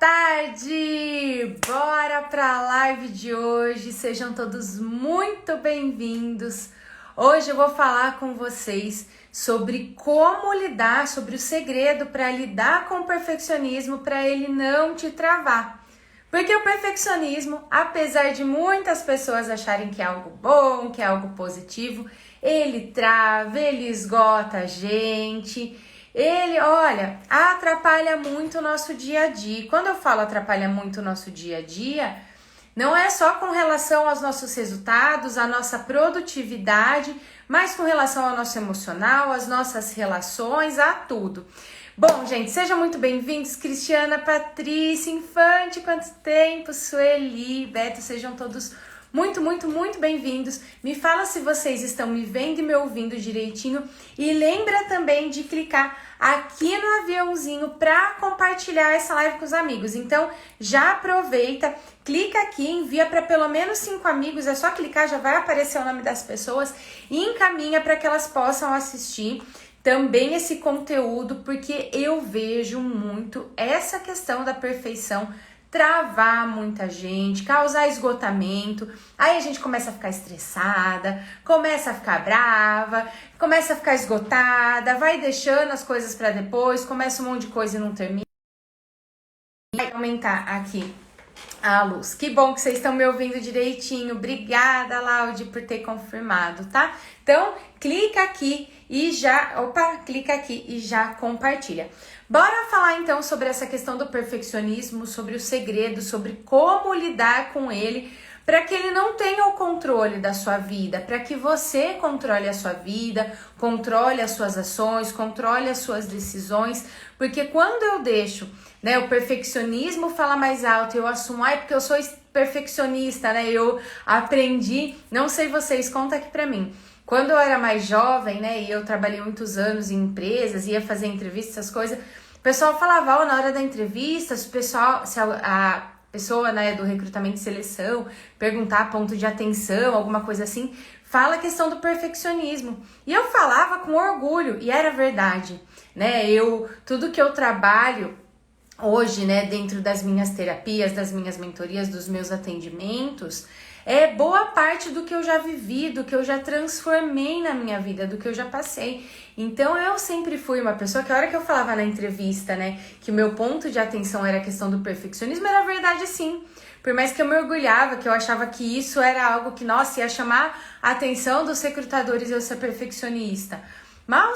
tarde! Bora para a live de hoje, sejam todos muito bem-vindos. Hoje eu vou falar com vocês sobre como lidar, sobre o segredo para lidar com o perfeccionismo, para ele não te travar. Porque o perfeccionismo, apesar de muitas pessoas acharem que é algo bom, que é algo positivo, ele trava, ele esgota a gente. Ele, olha, atrapalha muito o nosso dia a dia. Quando eu falo atrapalha muito o nosso dia a dia, não é só com relação aos nossos resultados, à nossa produtividade, mas com relação ao nosso emocional, às nossas relações, a tudo. Bom, gente, sejam muito bem-vindos. Cristiana, Patrícia, Infante, quanto tempo? Sueli, Beto, sejam todos muito bem-vindos. Me fala se vocês estão me vendo e me ouvindo direitinho. E lembra também de clicar aqui no aviãozinho para compartilhar essa live com os amigos. Então, já aproveita, clica aqui, envia para pelo menos 5 amigos. É só clicar, já vai aparecer o nome das pessoas e encaminha para que elas possam assistir também esse conteúdo, porque eu vejo muito essa questão da perfeição travar muita gente, causar esgotamento. Aí a gente começa a ficar estressada, começa a ficar brava, começa a ficar esgotada, vai deixando as coisas para depois, começa um monte de coisa e não termina. Vai aumentar aqui a luz. Que bom que vocês estão me ouvindo direitinho. Obrigada, Laude, por ter confirmado, tá? Então, clica aqui e já compartilha. Bora falar então sobre essa questão do perfeccionismo, sobre o segredo, sobre como lidar com ele, para que ele não tenha o controle da sua vida, para que você controle a sua vida, controle as suas ações, controle as suas decisões, porque quando eu deixo, né, o perfeccionismo falar mais alto, eu assumo, porque eu sou perfeccionista, né, eu aprendi, não sei vocês, conta aqui pra mim. Quando eu era mais jovem, né, e eu trabalhei muitos anos em empresas, ia fazer entrevistas, essas coisas, o pessoal falava, na hora da entrevista, se a pessoa, né, do recrutamento e seleção perguntar ponto de atenção, alguma coisa assim, fala a questão do perfeccionismo. E eu falava com orgulho, e era verdade, né, tudo que eu trabalho hoje, né, dentro das minhas terapias, das minhas mentorias, dos meus atendimentos, é boa parte do que eu já vivi, do que eu já transformei na minha vida, do que eu já passei. Então eu sempre fui uma pessoa que a hora que eu falava na entrevista, né, que o meu ponto de atenção era a questão do perfeccionismo, era verdade sim. Por mais que eu me orgulhava, que eu achava que isso era algo que, nossa, ia chamar a atenção dos recrutadores eu ser perfeccionista. Mal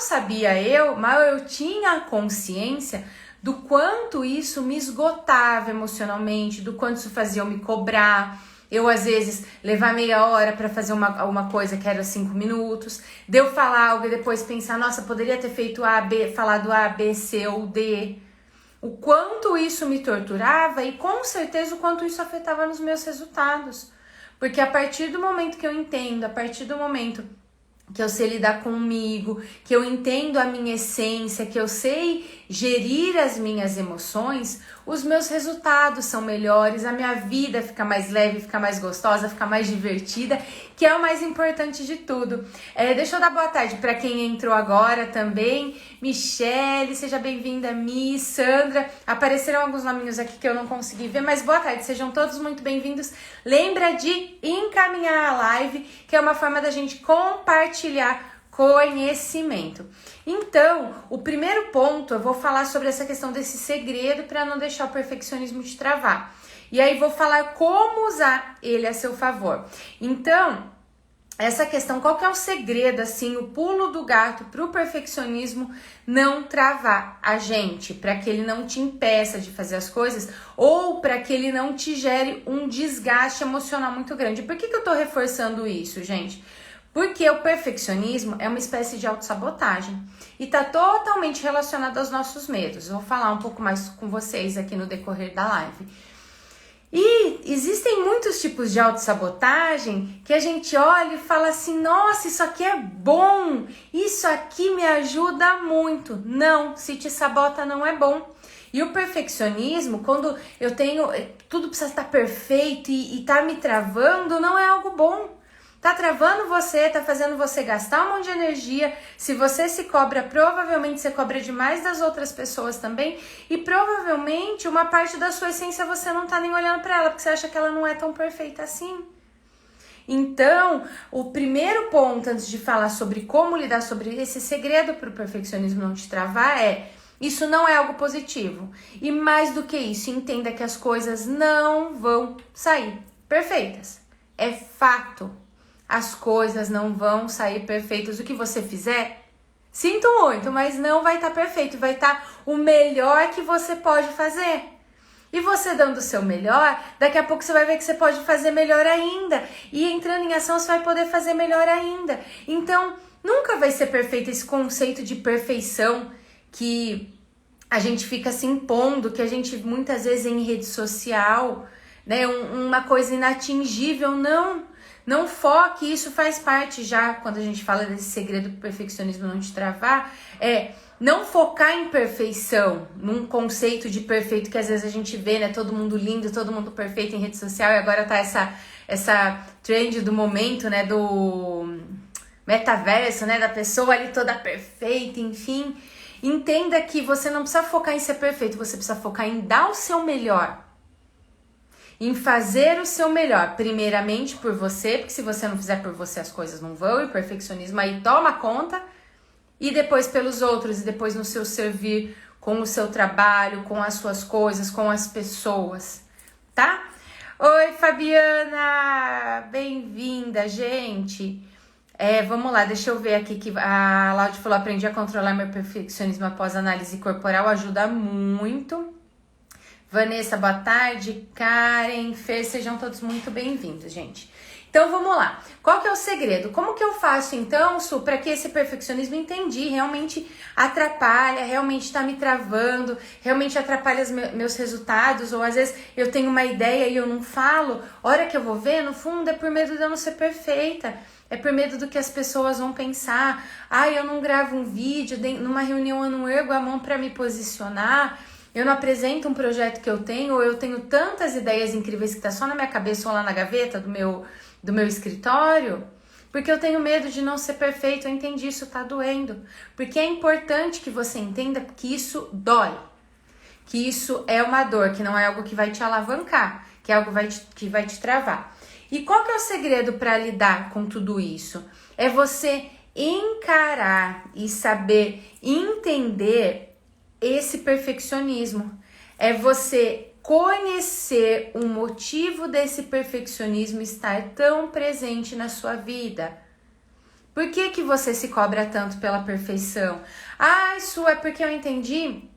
eu tinha consciência do quanto isso me esgotava emocionalmente, do quanto isso fazia eu me cobrar. Eu, às vezes, levar meia hora para fazer uma coisa que era 5 minutos. De eu falar algo e depois pensar, nossa, poderia ter feito falado A, B, C ou D. O quanto isso me torturava e, com certeza, o quanto isso afetava nos meus resultados. Porque a partir do momento que eu entendo, a partir do momento que eu sei lidar comigo, que eu entendo a minha essência, que eu sei gerir as minhas emoções, os meus resultados são melhores, a minha vida fica mais leve, fica mais gostosa, fica mais divertida, que é o mais importante de tudo. Deixa eu dar boa tarde para quem entrou agora também. Michele, seja bem-vinda, Mi, Sandra. Apareceram alguns nominhos aqui que eu não consegui ver, mas boa tarde, sejam todos muito bem-vindos. Lembra de encaminhar a live, que é uma forma da gente compartilhar conhecimento. Então, o primeiro ponto, eu vou falar sobre essa questão desse segredo para não deixar o perfeccionismo te travar. E aí vou falar como usar ele a seu favor. Então, essa questão, qual que é o segredo, assim, o pulo do gato para o perfeccionismo não travar a gente, para que ele não te impeça de fazer as coisas ou para que ele não te gere um desgaste emocional muito grande. Por que eu tô reforçando isso, gente? Porque o perfeccionismo é uma espécie de autossabotagem e está totalmente relacionado aos nossos medos. Eu vou falar um pouco mais com vocês aqui no decorrer da live. E existem muitos tipos de autossabotagem que a gente olha e fala assim, nossa, isso aqui é bom, isso aqui me ajuda muito. Não, se te sabota não é bom. E o perfeccionismo, quando tudo precisa estar perfeito e tá me travando, não é algo bom. tá travando você, tá fazendo você gastar um monte de energia. Se você se cobra, provavelmente você cobra demais das outras pessoas também. E provavelmente uma parte da sua essência você não tá nem olhando pra ela, porque você acha que ela não é tão perfeita assim. Então, o primeiro ponto, antes de falar sobre como lidar sobre esse segredo para o perfeccionismo não te travar, isso não é algo positivo. E mais do que isso, entenda que as coisas não vão sair perfeitas. É fato. As coisas não vão sair perfeitas. O que você fizer, sinto muito, mas não vai estar perfeito. Vai estar o melhor que você pode fazer. E você dando o seu melhor, daqui a pouco você vai ver que você pode fazer melhor ainda. E entrando em ação, você vai poder fazer melhor ainda. Então, nunca vai ser perfeito esse conceito de perfeição que a gente fica se impondo, que a gente muitas vezes em rede social, né, uma coisa inatingível. Não foque, isso faz parte já, quando a gente fala desse segredo do perfeccionismo não te travar, não focar em perfeição, num conceito de perfeito que às vezes a gente vê, né, todo mundo lindo, todo mundo perfeito em rede social, e agora tá essa trend do momento, né, do metaverso, né, da pessoa ali toda perfeita, enfim. Entenda que você não precisa focar em ser perfeito, você precisa focar em dar o seu melhor. Em fazer o seu melhor, primeiramente por você, porque se você não fizer por você as coisas não vão, e o perfeccionismo aí toma conta, e depois pelos outros, e depois no seu servir com o seu trabalho, com as suas coisas, com as pessoas, tá? Oi, Fabiana! Bem-vinda, gente! Vamos lá, deixa eu ver aqui que a Laude falou, aprendi a controlar meu perfeccionismo após análise corporal, ajuda muito. Vanessa, boa tarde. Karen, Fer, sejam todos muito bem-vindos, gente. Então, vamos lá. Qual que é o segredo? Como que eu faço, então, Su, para que esse perfeccionismo, entendi, realmente atrapalha, realmente tá me travando, realmente atrapalha os meus resultados, ou às vezes eu tenho uma ideia e eu não falo, hora que eu vou ver, no fundo, é por medo de eu não ser perfeita, é por medo do que as pessoas vão pensar. Eu não gravo um vídeo, numa reunião eu não ergo a mão para me posicionar, eu não apresento um projeto que eu tenho, ou eu tenho tantas ideias incríveis que tá só na minha cabeça ou lá na gaveta do meu escritório, porque eu tenho medo de não ser perfeito. Eu entendi, isso tá doendo. Porque é importante que você entenda que isso dói, que isso é uma dor, que não é algo que vai te alavancar, que é algo que vai te travar. E qual que é o segredo para lidar com tudo isso? É você encarar e saber entender esse perfeccionismo. É você conhecer o motivo desse perfeccionismo estar tão presente na sua vida. Por que que você se cobra tanto pela perfeição? Isso é porque eu entendi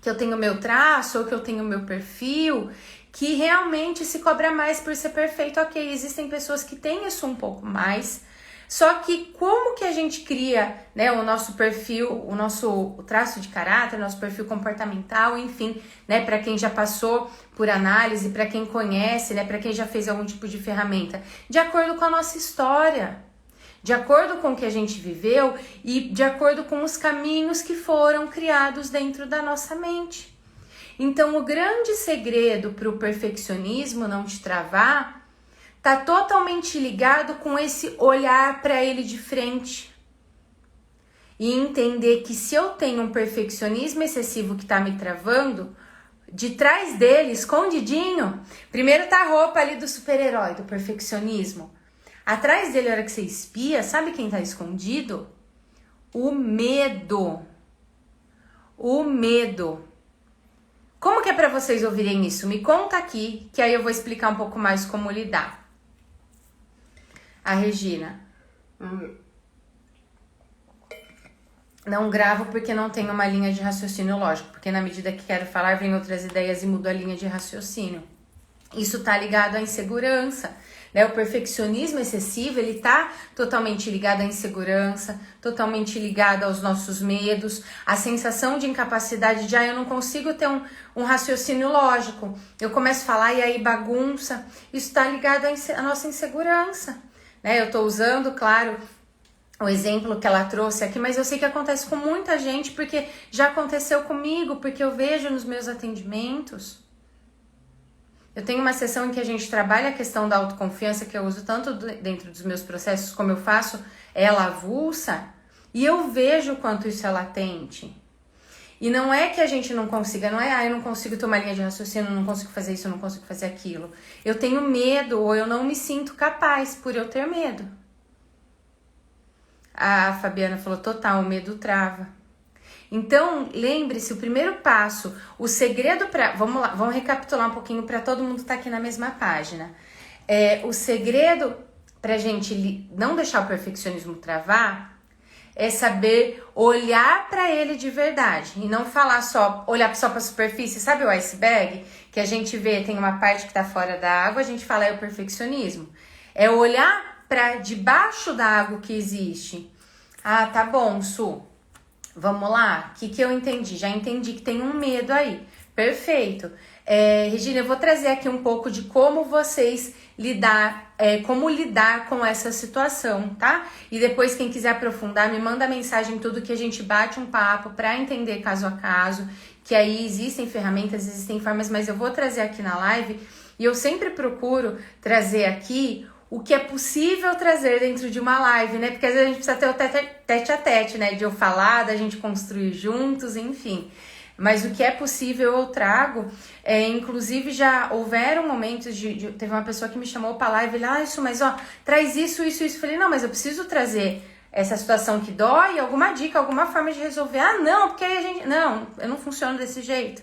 que eu tenho meu traço ou que eu tenho meu perfil, que realmente se cobra mais por ser perfeito. Ok, existem pessoas que têm isso um pouco mais. Só que como que a gente cria, né, o nosso perfil, o traço de caráter, o nosso perfil comportamental, enfim, né, para quem já passou por análise, para quem conhece, né, para quem já fez algum tipo de ferramenta, de acordo com a nossa história, de acordo com o que a gente viveu e de acordo com os caminhos que foram criados dentro da nossa mente. Então, o grande segredo para o perfeccionismo não te travar tá totalmente ligado com esse olhar para ele de frente e entender que se eu tenho um perfeccionismo excessivo que tá me travando, de trás dele, escondidinho, primeiro tá a roupa ali do super-herói, do perfeccionismo. Atrás dele, a hora que você espia, sabe quem tá escondido? O medo. O medo. Como que é para vocês ouvirem isso? Me conta aqui, que aí eu vou explicar um pouco mais como lidar. A Regina. Não gravo porque não tenho uma linha de raciocínio lógico, porque na medida que quero falar, vem outras ideias e mudo a linha de raciocínio. Isso tá ligado à insegurança, né? O perfeccionismo excessivo, ele tá totalmente ligado à insegurança, totalmente ligado aos nossos medos, a sensação de incapacidade de, eu não consigo ter um raciocínio lógico. Eu começo a falar e aí bagunça. Isso tá ligado à nossa insegurança, né? Eu tô usando, claro, o exemplo que ela trouxe aqui, mas eu sei que acontece com muita gente, porque já aconteceu comigo, porque eu vejo nos meus atendimentos. Eu tenho uma sessão em que a gente trabalha a questão da autoconfiança, que eu uso tanto dentro dos meus processos, como eu faço ela avulsa, e eu vejo o quanto isso é latente. E não é que a gente não consiga, não é, eu não consigo ter uma linha de raciocínio, não consigo fazer isso, eu não consigo fazer aquilo. Eu tenho medo, ou eu não me sinto capaz por eu ter medo. A Fabiana falou, total, o medo trava. Então, lembre-se, o primeiro passo, o segredo para... Vamos lá, vamos recapitular um pouquinho para todo mundo estar aqui na mesma página. O segredo pra gente não deixar o perfeccionismo travar é saber olhar para ele de verdade e não falar só, olhar só para a superfície, sabe o iceberg? Que a gente vê, tem uma parte que tá fora da água, a gente fala é o perfeccionismo. É olhar para debaixo da água que existe. Ah, tá bom, Su, vamos lá, o que eu entendi? Já entendi que tem um medo aí, perfeito. Regina, eu vou trazer aqui um pouco de como vocês como lidar com essa situação, tá? E depois, quem quiser aprofundar, me manda mensagem, tudo que a gente bate um papo para entender caso a caso, que aí existem ferramentas, existem formas, mas eu vou trazer aqui na live e eu sempre procuro trazer aqui o que é possível trazer dentro de uma live, né? Porque às vezes a gente precisa ter o tete a tete, né? De eu falar, da gente construir juntos, enfim. Mas o que é possível eu trago, inclusive já houveram momentos teve uma pessoa que me chamou para live, isso, mas ó, traz isso. Falei, não, mas eu preciso trazer essa situação que dói, alguma dica, alguma forma de resolver. Ah, não, porque aí a gente... Não, eu não funciono desse jeito.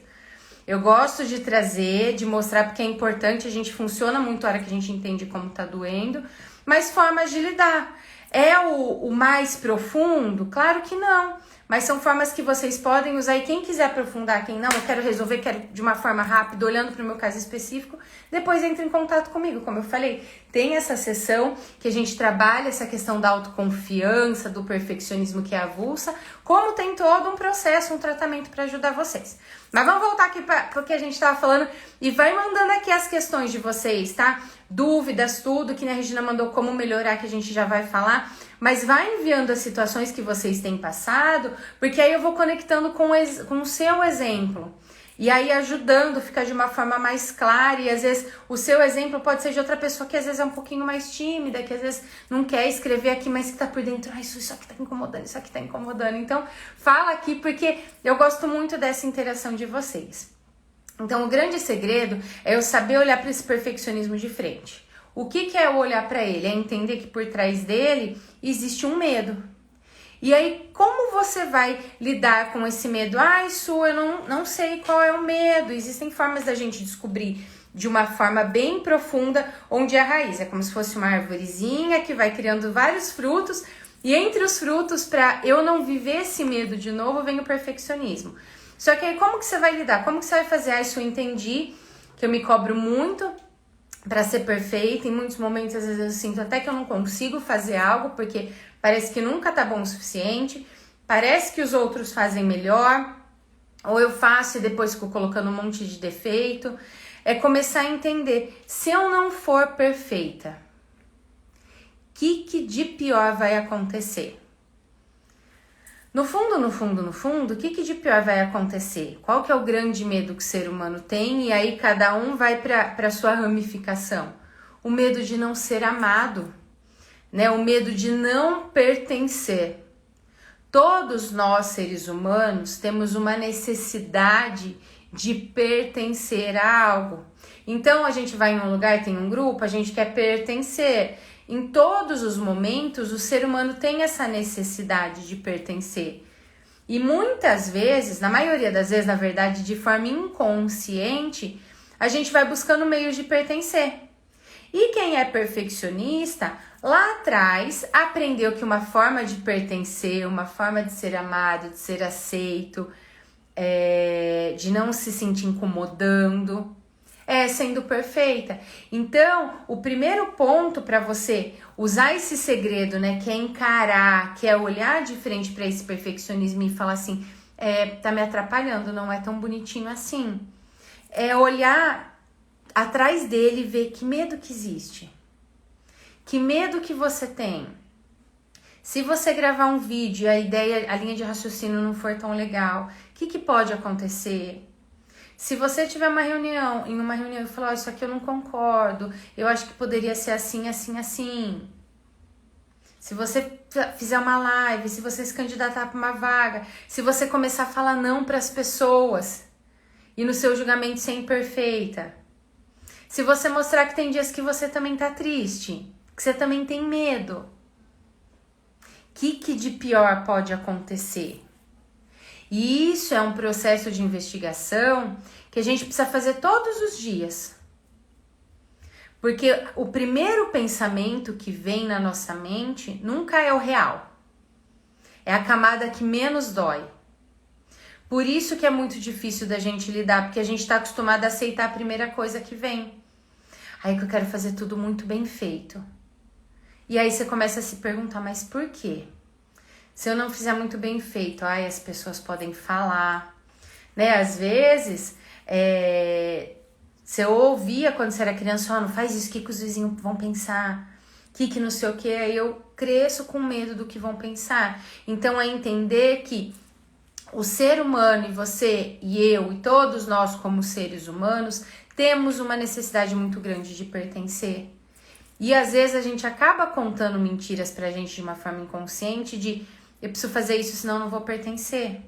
Eu gosto de trazer, de mostrar porque é importante, a gente funciona muito a hora que a gente entende como tá doendo, mas formas de lidar. É o mais profundo? Claro que não. Mas são formas que vocês podem usar e quem quiser aprofundar, quem não, eu quero resolver, quero de uma forma rápida, olhando para o meu caso específico, depois entre em contato comigo. Como eu falei, tem essa sessão que a gente trabalha essa questão da autoconfiança, do perfeccionismo que é avulsa, como tem todo um processo, um tratamento para ajudar vocês. Mas vamos voltar aqui para o que a gente estava falando e vai mandando aqui as questões de vocês, tá? Dúvidas, tudo, que a Regina mandou como melhorar, que a gente já vai falar. Mas vai enviando as situações que vocês têm passado, porque aí eu vou conectando com o seu exemplo. E aí ajudando, fica de uma forma mais clara. E às vezes o seu exemplo pode ser de outra pessoa que às vezes é um pouquinho mais tímida, que às vezes não quer escrever aqui, mas que tá por dentro. Isso aqui tá incomodando, isso aqui tá incomodando. Então fala aqui, porque eu gosto muito dessa interação de vocês. Então o grande segredo é eu saber olhar para esse perfeccionismo de frente. O que é olhar para ele? É entender que por trás dele existe um medo. E aí, como você vai lidar com esse medo? Su, eu não sei qual é o medo. Existem formas da gente descobrir de uma forma bem profunda onde é a raiz. É como se fosse uma arvorezinha que vai criando vários frutos. E entre os frutos, para eu não viver esse medo de novo, vem o perfeccionismo. Só que aí, como que você vai lidar? Como que você vai fazer? Isso eu entendi, que eu me cobro muito para ser perfeita. Em muitos momentos, às vezes eu sinto até que eu não consigo fazer algo, porque parece que nunca tá bom o suficiente, parece que os outros fazem melhor, ou eu faço e depois fico colocando um monte de defeito. É começar a entender, se eu não for perfeita, o que de pior vai acontecer? No fundo, o que de pior vai acontecer? Qual que é o grande medo que o ser humano tem? E aí cada um vai para sua ramificação. O medo de não ser amado, né? O medo de não pertencer. Todos nós, seres humanos, temos uma necessidade de pertencer a algo. Então a gente vai em um lugar, tem um grupo, a gente quer pertencer. Em todos os momentos, o ser humano tem essa necessidade de pertencer. E muitas vezes, na maioria das vezes, na verdade, de forma inconsciente, a gente vai buscando meios de pertencer. E quem é perfeccionista, lá atrás, aprendeu que uma forma de pertencer, uma forma de ser amado, de ser aceito, de não se sentir incomodando, sendo perfeita. Então, o primeiro ponto para você usar esse segredo, né, que é encarar, que é olhar de frente para esse perfeccionismo e falar assim, tá me atrapalhando, não é tão bonitinho assim. É olhar atrás dele e ver que medo que existe. Que medo que você tem. Se você gravar um vídeo e a linha de raciocínio não for tão legal, o que pode acontecer? Se você tiver em uma reunião e falar, oh, isso aqui eu não concordo, eu acho que poderia ser assim, assim, assim. Se você fizer uma live, se você se candidatar para uma vaga, se você começar a falar não para as pessoas e no seu julgamento ser imperfeita. Se você mostrar que tem dias que você também tá triste, que você também tem medo. O que de pior pode acontecer? E isso é um processo de investigação que a gente precisa fazer todos os dias. Porque o primeiro pensamento que vem na nossa mente nunca é o real. É a camada que menos dói. Por isso que é muito difícil da gente lidar, porque a gente está acostumado a aceitar a primeira coisa que vem. Aí que eu quero fazer tudo muito bem feito. E aí você começa a se perguntar, mas por quê? Se eu não fizer muito bem feito, as pessoas podem falar, né? Às vezes, você ouvia quando você era criança, não faz isso, o que os vizinhos vão pensar? Que não sei o que, aí eu cresço com medo do que vão pensar. Então, é entender que o ser humano, e você, e eu, e todos nós como seres humanos, temos uma necessidade muito grande de pertencer. E às vezes a gente acaba contando mentiras pra gente de uma forma inconsciente de eu preciso fazer isso, senão eu não vou pertencer.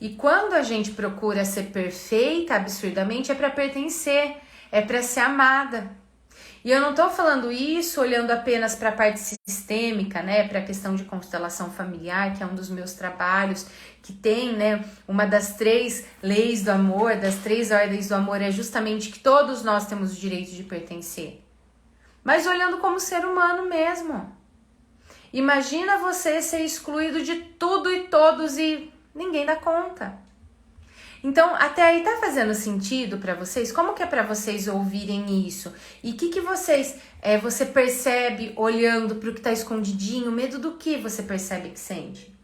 E quando a gente procura ser perfeita absurdamente, é para pertencer, é para ser amada. E eu não tô falando isso olhando apenas para a parte sistêmica, né, para a questão de constelação familiar, que é um dos meus trabalhos, que tem, né, uma das 3 leis do amor, das 3 ordens do amor, é justamente que todos nós temos o direito de pertencer. Mas olhando como ser humano mesmo. Imagina você ser excluído de tudo e todos e ninguém dá conta. Então, até aí tá fazendo sentido para vocês? Como que é para vocês ouvirem isso? E o que vocês, você percebe olhando pro que tá escondidinho? Medo do que você percebe que sente?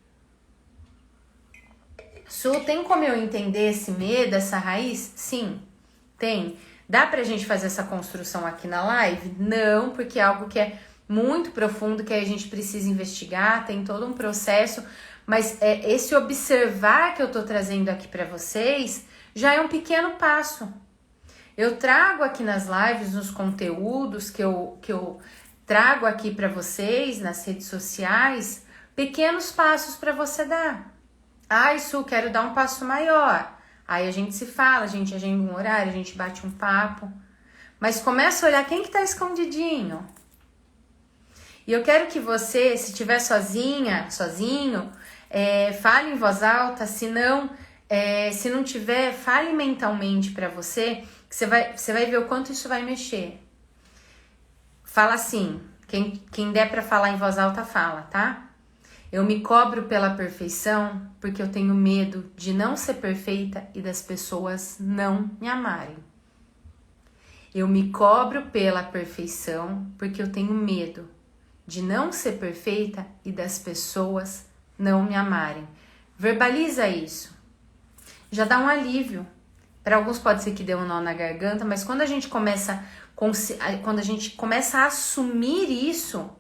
Su, tem como eu entender esse medo, essa raiz? Sim, tem. Dá pra gente fazer essa construção aqui na live? Não, porque é algo que é muito profundo, que a gente precisa investigar, tem todo um processo, mas esse observar que eu tô trazendo aqui para vocês já é um pequeno passo. Eu trago aqui nas lives, nos conteúdos que eu trago aqui para vocês, nas redes sociais, pequenos passos para você dar. Su, quero dar um passo maior. Aí a gente se fala, a gente agenda um horário, a gente bate um papo. Mas começa a olhar quem que tá escondidinho. E eu quero que você, se estiver sozinho, fale em voz alta, se não tiver, fale mentalmente para você, que você vai ver o quanto isso vai mexer. Fala assim, quem der para falar em voz alta, fala, tá? Eu me cobro pela perfeição porque eu tenho medo de não ser perfeita e das pessoas não me amarem. Eu me cobro pela perfeição porque eu tenho medo de não ser perfeita e das pessoas não me amarem. Verbaliza isso. Já dá um alívio. Para alguns pode ser que dê um nó na garganta, mas quando a gente começa a assumir isso,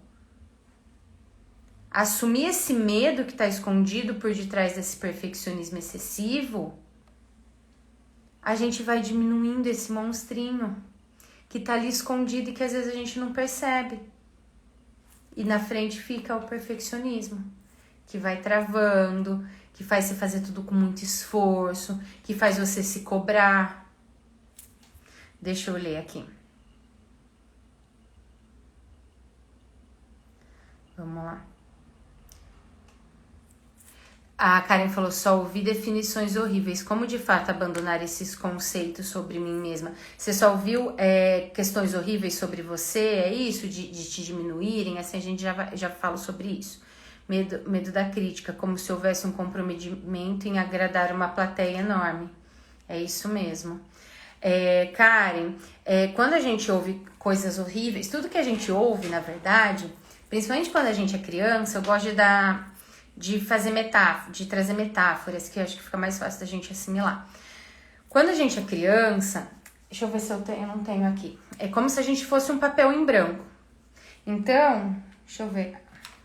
assumir esse medo que está escondido por detrás desse perfeccionismo excessivo, a gente vai diminuindo esse monstrinho que tá ali escondido e que às vezes a gente não percebe. E na frente fica o perfeccionismo, que vai travando, que faz você fazer tudo com muito esforço, que faz você se cobrar. Deixa eu ler aqui. Vamos lá. A Karen falou, só ouvi definições horríveis. Como de fato abandonar esses conceitos sobre mim mesma? Você só ouviu questões horríveis sobre você? É isso? De te diminuírem? Assim, a gente já fala sobre isso. Medo da crítica, como se houvesse um comprometimento em agradar uma plateia enorme. É isso mesmo. Karen, quando a gente ouve coisas horríveis, tudo que a gente ouve, na verdade, principalmente quando a gente é criança, eu gosto de fazer de trazer metáforas, que eu acho que fica mais fácil da gente assimilar. Quando a gente é criança, deixa eu ver se eu não tenho aqui. É como se a gente fosse um papel em branco. Então, deixa eu ver.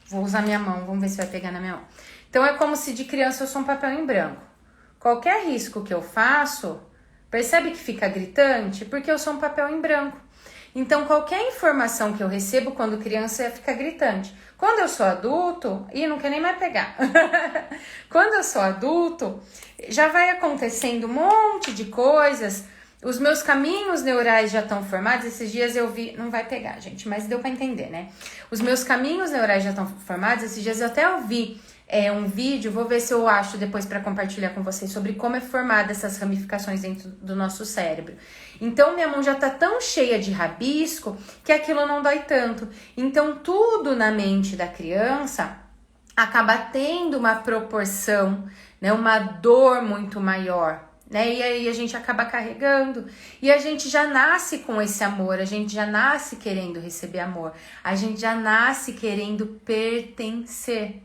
Vou usar minha mão, vamos ver se vai pegar na minha mão. Então, é como se de criança eu sou um papel em branco. Qualquer risco que eu faço, Percebe que fica gritante? Porque eu sou um papel em branco. Então, qualquer informação que eu recebo quando criança fica gritante. Quando eu sou adulto, não quer nem mais pegar. Quando eu sou adulto, já vai acontecendo um monte de coisas. Os meus caminhos neurais já estão formados. Esses dias eu vi... Não vai pegar, gente, mas deu pra entender, né? Os meus caminhos neurais já estão formados. Esses dias eu até ouvi um vídeo, vou ver se eu acho depois para compartilhar com vocês, sobre como é formada essas ramificações dentro do nosso cérebro. Então, minha mão já tá tão cheia de rabisco que aquilo não dói tanto. Então, tudo na mente da criança acaba tendo uma proporção, né? Uma dor muito maior. Né? E aí a gente acaba carregando e a gente já nasce com esse amor, a gente já nasce querendo receber amor, a gente já nasce querendo pertencer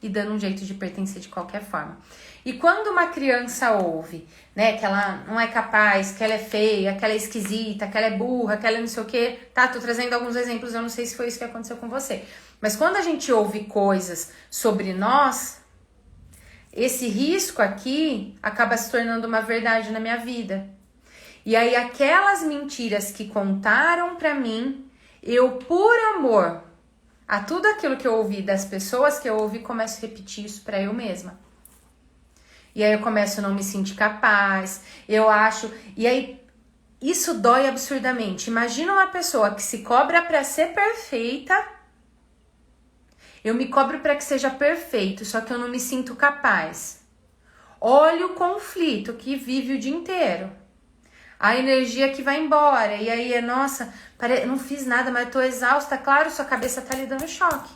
e dando um jeito de pertencer de qualquer forma. E quando uma criança ouve, né, que ela não é capaz, que ela é feia, que ela é esquisita, que ela é burra, que ela é não sei o quê, tá? Tô trazendo alguns exemplos, eu não sei se foi isso que aconteceu com você. Mas quando a gente ouve coisas sobre nós, esse risco aqui acaba se tornando uma verdade na minha vida. E aí aquelas mentiras que contaram pra mim, eu por amor a tudo aquilo que eu ouvi das pessoas que eu ouvi, começo a repetir isso pra eu mesma. E aí eu começo a não me sentir capaz, eu acho... E aí isso dói absurdamente. Imagina uma pessoa que se cobra pra ser perfeita. Eu me cobro para que seja perfeito, só que eu não me sinto capaz. Olha o conflito que vive o dia inteiro. A energia que vai embora. E aí nossa, eu não fiz nada, mas eu tô exausta. Claro, sua cabeça tá lhe dando choque.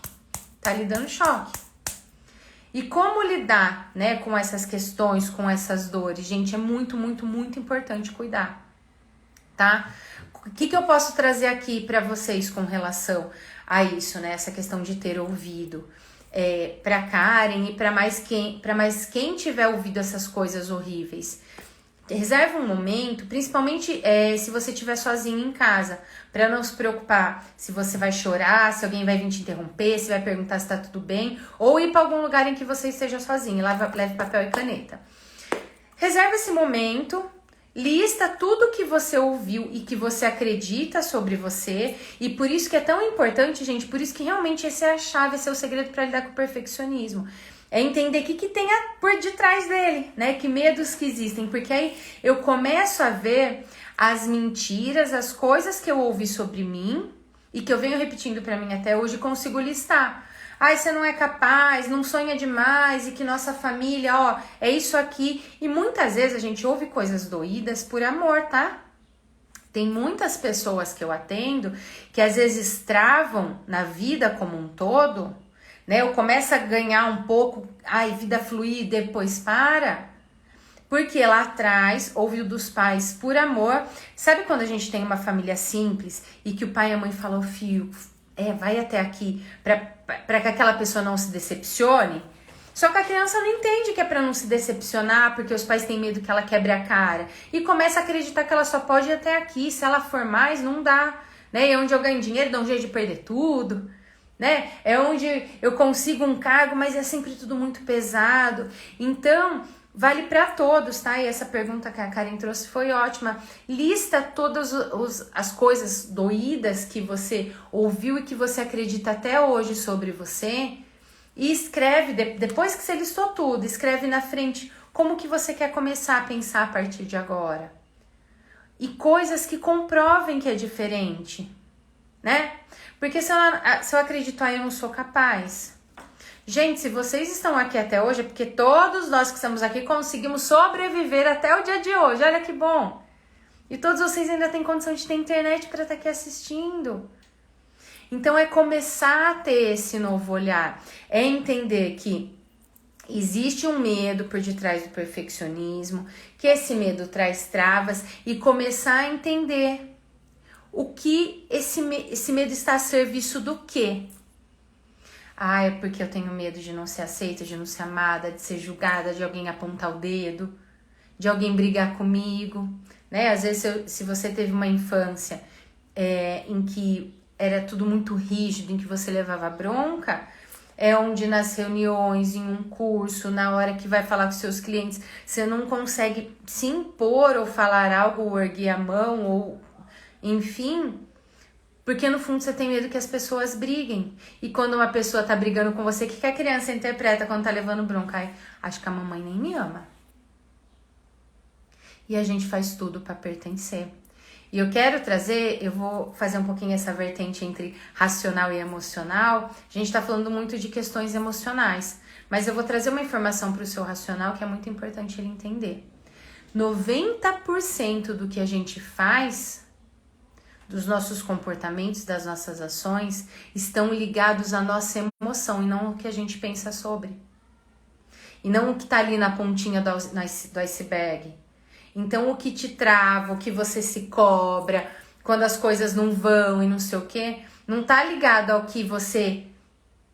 Tá lhe dando choque. E como lidar, né, com essas questões, com essas dores? Gente, é muito, muito, muito importante cuidar, tá? O que eu posso trazer aqui para vocês com relação a isso, né? Essa questão de ter ouvido. Para Karen e para mais quem tiver ouvido essas coisas horríveis. Reserva um momento, principalmente se você estiver sozinho em casa, para não se preocupar se você vai chorar, se alguém vai vir te interromper, se vai perguntar se tá tudo bem, ou ir para algum lugar em que você esteja sozinho, leve papel e caneta. Reserva esse momento. Lista tudo que você ouviu e que você acredita sobre você. E por isso que é tão importante, gente, por isso que realmente essa é a chave, esse é o segredo para lidar com o perfeccionismo. É entender o que tem por detrás dele, né? Que medos que existem. Porque aí eu começo a ver as mentiras, as coisas que eu ouvi sobre mim e que eu venho repetindo para mim até hoje, consigo listar. Ai, você não é capaz, não sonha demais, e que nossa família, ó, é isso aqui. E muitas vezes a gente ouve coisas doídas por amor, tá? Tem muitas pessoas que eu atendo que às vezes travam na vida como um todo, né? Eu começo a ganhar um pouco, ai, vida fluir, depois para. Porque lá atrás ouviu dos pais por amor. Sabe quando a gente tem uma família simples e que o pai e a mãe falam, filho, vai até aqui para que aquela pessoa não se decepcione? Só que a criança não entende que é para não se decepcionar, porque os pais têm medo que ela quebre a cara. E começa a acreditar que ela só pode ir até aqui, se ela for mais, não dá. Né? É onde eu ganho dinheiro, dá um jeito de perder tudo. Né? É onde eu consigo um cargo, mas é sempre tudo muito pesado. Então, vale para todos, tá? E essa pergunta que a Karen trouxe foi ótima. Lista todas as coisas doídas que você ouviu e que você acredita até hoje sobre você. E escreve, depois que você listou tudo, escreve na frente como que você quer começar a pensar a partir de agora. E coisas que comprovem que é diferente, né? Porque se eu acreditar, eu não sou capaz. Gente, se vocês estão aqui até hoje, é porque todos nós que estamos aqui conseguimos sobreviver até o dia de hoje. Olha que bom! E todos vocês ainda têm condição de ter internet para estar aqui assistindo. Então é começar a ter esse novo olhar. É entender que existe um medo por detrás do perfeccionismo, que esse medo traz travas e começar a entender o que esse medo está a serviço do quê? Ah, é porque eu tenho medo de não ser aceita, de não ser amada, de ser julgada, de alguém apontar o dedo, de alguém brigar comigo, né? Às vezes, se você teve uma infância em que era tudo muito rígido, em que você levava bronca, É onde nas reuniões, em um curso, na hora que vai falar com seus clientes, você não consegue se impor ou falar algo, ou erguer a mão, ou enfim, porque no fundo você tem medo que as pessoas briguem. E quando uma pessoa tá brigando com você, o que a criança interpreta quando tá levando bronca? Ai, acho que a mamãe nem me ama. E a gente faz tudo para pertencer. E eu quero trazer, eu vou fazer um pouquinho essa vertente entre racional e emocional. A gente tá falando muito de questões emocionais, mas eu vou trazer uma informação para o seu racional que é muito importante ele entender. 90% do que a gente faz, dos nossos comportamentos, das nossas ações, estão ligados à nossa emoção e não o que a gente pensa sobre. E não o que tá ali na pontinha do iceberg. Então, o que te trava, o que você se cobra, quando as coisas não vão e não sei o quê, não tá ligado ao que você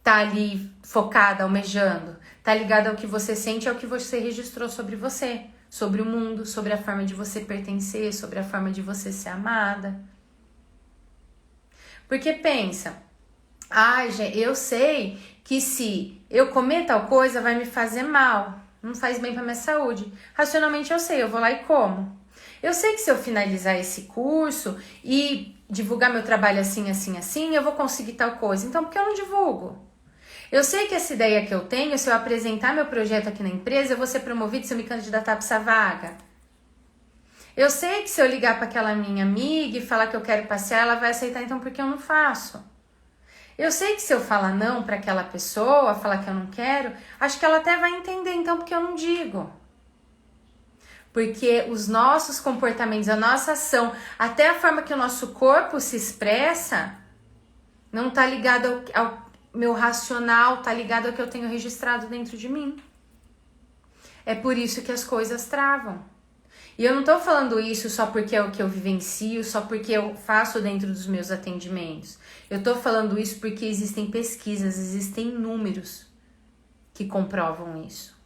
tá ali focada, almejando. Tá ligado ao que você sente, ao que você registrou sobre você, sobre o mundo, sobre a forma de você pertencer, sobre a forma de você ser amada. Porque pensa, ai, gente, eu sei que se eu comer tal coisa vai me fazer mal. Não faz bem pra minha saúde. Racionalmente eu sei, eu vou lá e como. Eu sei que se eu finalizar esse curso e divulgar meu trabalho assim, assim, assim, eu vou conseguir tal coisa. Então, por que eu não divulgo? Eu sei que essa ideia que eu tenho, se eu apresentar meu projeto aqui na empresa, eu vou ser promovido se eu me candidatar para essa vaga. Eu sei que se eu ligar para aquela minha amiga e falar que eu quero passear, ela vai aceitar, então por que eu não faço? Eu sei que se eu falar não para aquela pessoa, falar que eu não quero, acho que ela até vai entender, então, porque eu não digo. Porque os nossos comportamentos, a nossa ação, até a forma que o nosso corpo se expressa, não tá ligado ao meu racional, tá ligado ao que eu tenho registrado dentro de mim. É por isso que as coisas travam. E eu não tô falando isso só porque é o que eu vivencio, só porque eu faço dentro dos meus atendimentos. Eu tô falando isso porque existem pesquisas, existem números que comprovam isso.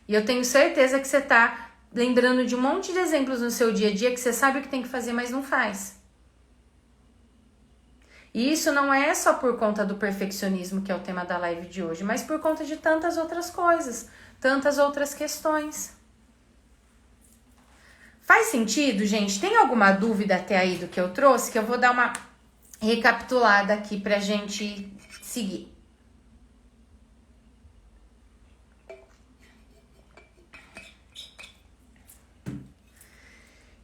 E eu tenho certeza que você tá lembrando de um monte de exemplos no seu dia a dia que você sabe o que tem que fazer, mas não faz. E isso não é só por conta do perfeccionismo, que é o tema da live de hoje, mas por conta de tantas outras coisas, tantas outras questões. Faz sentido, gente? Tem alguma dúvida até aí do que eu trouxe? Que eu vou dar uma recapitulada aqui pra gente seguir.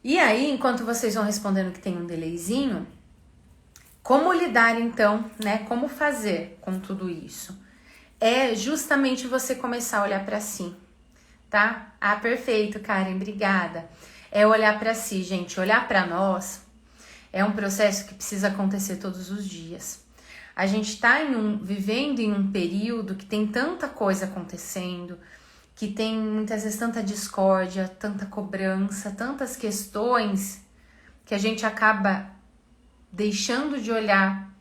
E aí, enquanto vocês vão respondendo que tem um delayzinho, como lidar então, né? Como fazer com tudo isso? É justamente você começar a olhar pra si, tá? Ah, perfeito, Karen, obrigada. É olhar pra si, gente. Olhar pra nós é um processo que precisa acontecer todos os dias. A gente tá vivendo em um período que tem tanta coisa acontecendo, que tem muitas vezes tanta discórdia, tanta cobrança, tantas questões que a gente acaba deixando de olhar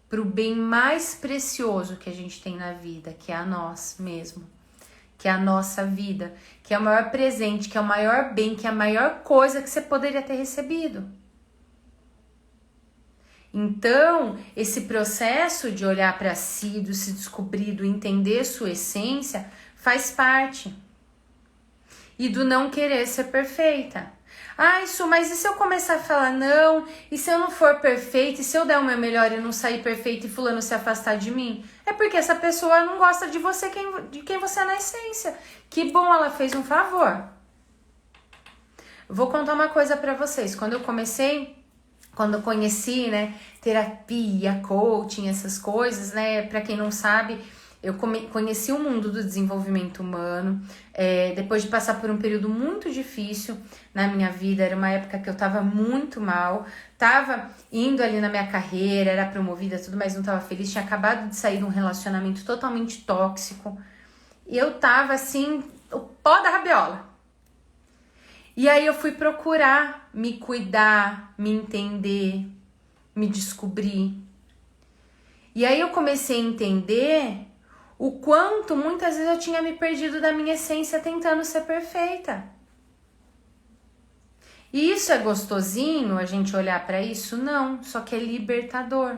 para o bem mais precioso que a gente tem na vida, que é a nós mesmo, que é a nossa vida, que é o maior presente, que é o maior bem, que é a maior coisa que você poderia ter recebido. Então, esse processo de olhar para si, do se descobrir, do entender sua essência, faz parte. E do não querer ser perfeita. Ah, isso, mas e se eu começar a falar não? E se eu não for perfeita? E se eu der o meu melhor e não sair perfeita e fulano se afastar de mim? É porque essa pessoa não gosta de você, de quem você é na essência. Que bom, ela fez um favor. Vou contar uma coisa pra vocês. Quando eu conheci, né, terapia, coaching, essas coisas, né, pra quem não sabe, eu conheci o mundo do desenvolvimento humano, depois de passar por um período muito difícil na minha vida. Era uma época que eu tava muito mal, tava indo ali na minha carreira, era promovida, tudo, mas não tava feliz, tinha acabado de sair de um relacionamento totalmente tóxico, e eu tava assim, o pó da rabiola. E aí eu fui procurar me cuidar, me entender, me descobrir. E aí eu comecei a entender o quanto muitas vezes eu tinha me perdido da minha essência tentando ser perfeita. E isso é gostosinho, a gente olhar pra isso? Não, só que é libertador.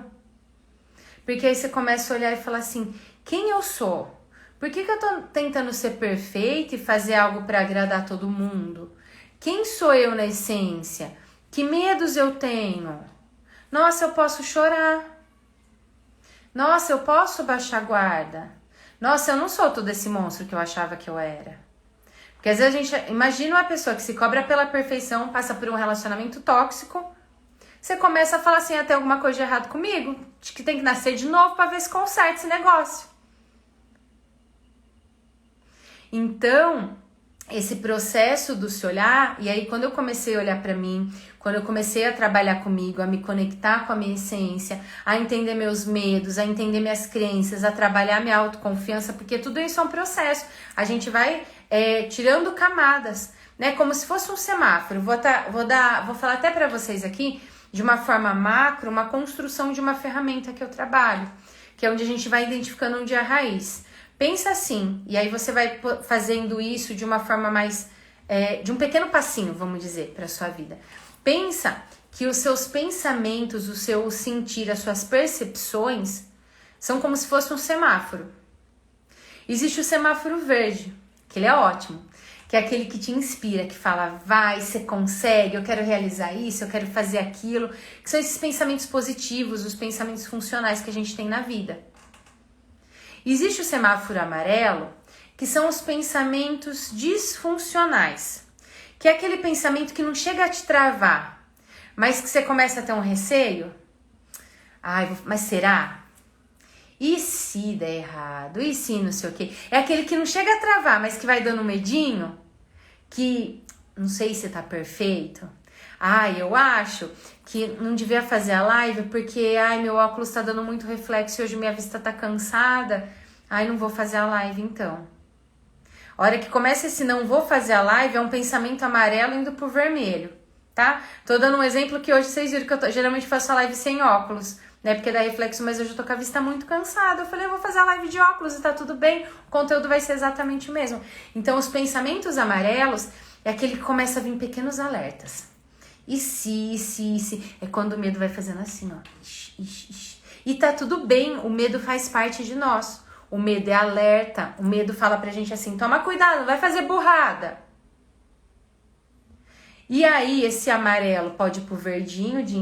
Porque aí você começa a olhar e falar assim, Quem eu sou? Por que eu tô tentando ser perfeita e fazer algo para agradar todo mundo? Quem sou eu na essência? Que medos eu tenho? Nossa, eu posso chorar. Nossa, eu posso baixar a guarda. Nossa, eu não sou todo esse monstro que eu achava que eu era. Porque às vezes a gente imagina uma pessoa que se cobra pela perfeição, passa por um relacionamento tóxico. Você começa a falar assim, tem alguma coisa de errado comigo? Acho que tem que nascer de novo para ver se conserta esse negócio. Então, esse processo do se olhar, e aí quando eu comecei a olhar para mim, quando eu comecei a trabalhar comigo, a me conectar com a minha essência, a entender meus medos, a entender minhas crenças, a trabalhar minha autoconfiança, porque tudo isso é um processo. A gente vai tirando camadas, né? Como se fosse um semáforo. Vou falar até para vocês aqui, de uma forma macro, uma construção de uma ferramenta que eu trabalho, que é onde a gente vai identificando onde é a raiz. Pensa assim, e aí você vai fazendo isso de uma forma mais, de um pequeno passinho, vamos dizer, para a sua vida. Pensa que os seus pensamentos, o seu sentir, as suas percepções são como se fosse um semáforo. Existe o semáforo verde, que ele é ótimo, que é aquele que te inspira, que fala, vai, você consegue, eu quero realizar isso, eu quero fazer aquilo, que são esses pensamentos positivos, os pensamentos funcionais que a gente tem na vida. Existe o semáforo amarelo, que são os pensamentos disfuncionais, que é aquele pensamento que não chega a te travar, mas que você começa a ter um receio. Ai, mas será? E se der errado? E se não sei o quê? É aquele que não chega a travar, mas que vai dando um medinho, que não sei se tá perfeito. Ai, eu acho que não devia fazer a live porque, meu óculos tá dando muito reflexo e hoje minha vista tá cansada. Ai, não vou fazer a live então. A hora que começa esse não vou fazer a live, é um pensamento amarelo indo pro vermelho, tá? Tô dando um exemplo que hoje vocês viram que eu geralmente faço a live sem óculos, né? Porque dá reflexo, mas hoje eu tô com a vista muito cansada. Eu falei, eu vou fazer a live de óculos e tá tudo bem. O conteúdo vai ser exatamente o mesmo. Então, os pensamentos amarelos é aquele que começa a vir pequenos alertas. E se, é quando o medo vai fazendo assim, ó. E tá tudo bem, o medo faz parte de nós. O medo é alerta, o medo fala pra gente assim, toma cuidado, não vai fazer burrada. E aí, esse amarelo pode ir pro verdinho de